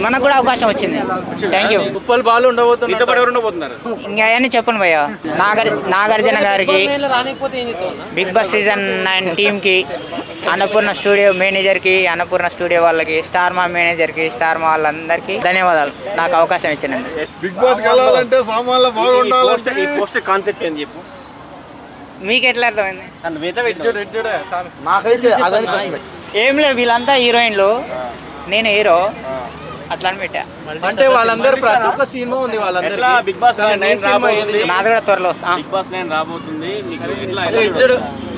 మనకు కూడా అవకాశం వచ్చింది. Thank you. ఉప్పల్ బాలు ఉండబోతున్నారు. ఇంకా అవన్నీ చెప్పండి భయ్య. నాగార్జున గారికి, బిగ్ బాస్ సీజన్ 9 టీంకి, అన్నపూర్ణ స్టూడియో మేనేజర్కి, అన్నపూర్ణ స్టూడియో వాళ్ళకి, స్టార్ మా మేనేజర్కి, స్టార్ మా వాళ్ళందరికీ ధన్యవాదాలు నాకు అవకాశం ఇచ్చినందుకు. బిగ్ బాస్ వెళ్ళాలంటే సామాన్లు బాగుండాలంటే కాన్సెప్ట్ ఏం చెప్పు, మీకు ఎట్లా అర్థమైంది? నాకైతే అదనిపిస్తుంది. ఏం లేదు, వీళ్ళంతా హీరోయిన్లు, నేను హీరో, అట్లా అని పెట్టా. అంటే వాళ్ళందరూ ప్రతి ఒక్క సినిమా ఉంది వాళ్ళందరూ. బిగ్ బాస్ నాది కూడా త్వరలో బిగ్ బాస్ 9 రాబోతుంది.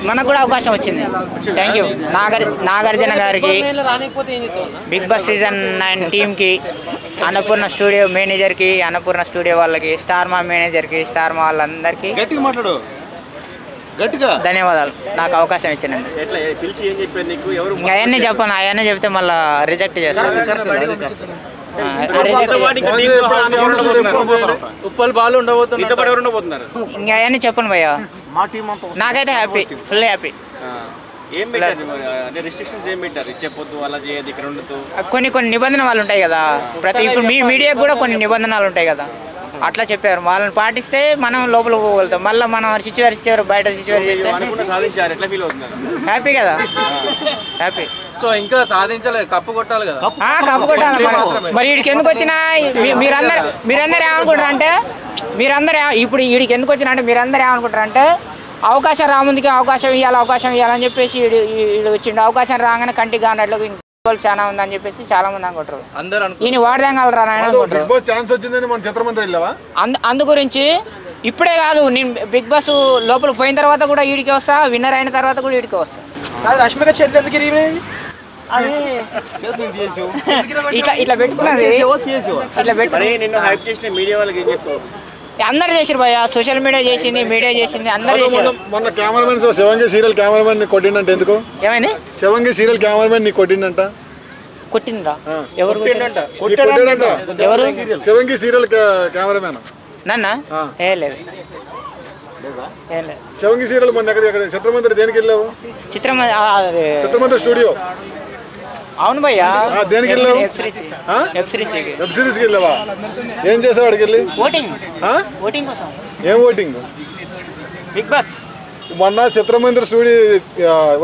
మనకు కూడా అవకాశం వచ్చింది. Thank you. నాగార్జున గారికి, బిగ్ బాస్ సీజన్ 9 టీంకి, అన్నపూర్ణ స్టూడియో మేనేజర్కి, అన్నపూర్ణ స్టూడియో వాళ్ళకి, స్టార్ మా మేనేజర్కి, స్టార్ మా వాళ్ళందరికీ గట్టిగా మాట్లాడు, గట్టిగా ధన్యవాదాలు నాకు అవకాశం ఇచ్చినందుకు. ఇంకా అవన్నీ చెప్పను, అవన్నీ చెప్తే మళ్ళీ రిజెక్ట్ చేస్తాను. ఉప్పల్ బాలు ఉండబోతున్నారు. ఇంకా అవన్నీ చెప్పను భయ్య. నాకైతే హ్యాపీ, ఫుల్ హ్యాపీ. కొన్ని నిబంధనలు వాళ్ళు ఉంటాయి కదా, ఇప్పుడు మీ మీడియాకు కూడా కొన్ని నిబంధనలు ఉంటాయి కదా, అట్లా చెప్పారు. వాళ్ళని పాటిస్తే మనం లోపల పోగలుగుతాం. మళ్ళీ మనం సిచ్యువేషన్ బయట సిచ్యువేషన్ చేస్తే హ్యాపీ కదా, హ్యాపీ. సో ఇంకా సాధించలేదు, కప్పు కొట్టాలి కదా. కప్పు కొట్టాలి. మరి వీడికి ఎందుకు వచ్చినా మీరందరూ ఏమనుకుంటారు అంటే, ఇప్పుడు వీడికి ఎందుకు వచ్చినా అంటే మీరందరూ ఏమనుకుంటారు అంటే, అవకాశం రాముందుకి అవకాశం ఇవ్వాలని చెప్పేసి వీడు వచ్చిండు. అవకాశం రాగానే కంటికి కానట్లు చాలా ఉందని చెప్పేసి చాలా మంది అనుకుంటారు. ఈయన వాడదాం అందు గురించి ఇప్పుడే కాదు, నేను బిగ్ బాస్ లోపల పోయిన తర్వాత కూడా వీడికి వస్తా, విన్నర్ అయిన తర్వాత కూడా వీడికి వస్తా. రష్మిక చెల్లి ఎందుకు ఇట్లా పెట్టుకున్నది, అందరు చేసారు భయ్య. సోషల్ మీడియా చేసింది, మీడియా చేసింది, అందరు చేసారు. మొన్న కెమెరామెన్ శివంగి సీరియల్ కెమెరామెన్ ని కొట్టిండంట, ఎందుకు ఏమైంది? శివంగి సీరియల్ కెమెరామెన్ ని కొట్టిండంట. కొట్టిందా? ఎవరు? ఎవరు? శివంగి సీరియల్ కెమెరామెన్ నన్న లేదు. శివంగి సీరియల్ మొన్న ఎక్కడ చిత్రమందిర్ దేనికి వెళ్ళావు? చిత్రమందిర్ స్టూడియో. అవును భయ్యా. దేనికి వెళ్ళావు? వెబ్ సిరీస్ కి వెళ్ళావా? ఏం చేసావు అక్కడికి వెళ్ళి? ఓటింగ్ కోసం. ఏం ఓటింగ్? Big boss. మొన్న చిత్రమందిర్ స్టూడియో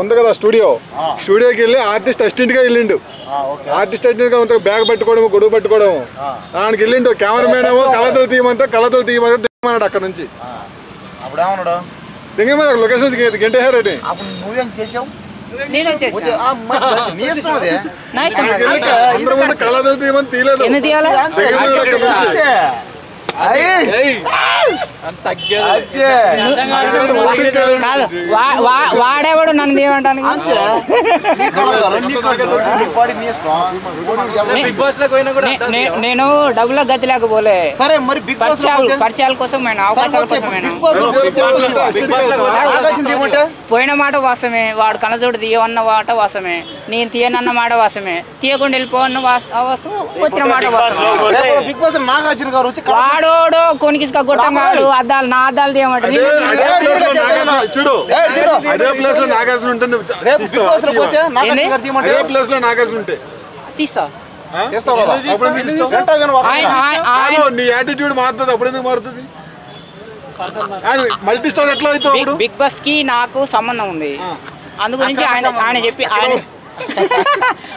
ఉంది కదా, స్టూడియోకి వెళ్ళి ఆర్టిస్ట్ అసిస్టెంట్ గా వెళ్ళిండు. ఆర్టిస్ట్ అసిస్టెంట్ గా ఉంటే బ్యాగ్ పట్టుకోవడం, గొడుగు పట్టుకోవడం, దానికి వెళ్ళిండు. కెమెరామెన్ ఏమో కళ్ళతో దిగమన్నాడు. అక్కడ నుంచి దిగమన్నాడు. లొకేషన్ గంటేశారని అందరూ ముందు కళ్ళతో తీయమని తీయలేదు. వాడేవాడు నన్ను తీయమంటాను. నేను డబ్బుల గతి లేకపోలే, పరిచయాల కోసం, అవకాశాల కోసం. పోయిన మాట వాసమే, వాడు కనజోడు తీయవన్న మాట వాసమే, నేను తీయనన్న మాట వాసమే, తీయకుండా వెళ్ళిపోవన్న వాసం, వచ్చిన మాట వాడోడు కొనికి కొట్టంగాడు. అద్దాలు నా అద్దాలు తీయమంటే తీస్తా. బిగ్ బాస్ కి నాకు సంబంధం ఉంది, అందు గురించి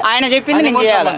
ఆయన చెప్పింది నేను చేయాలి.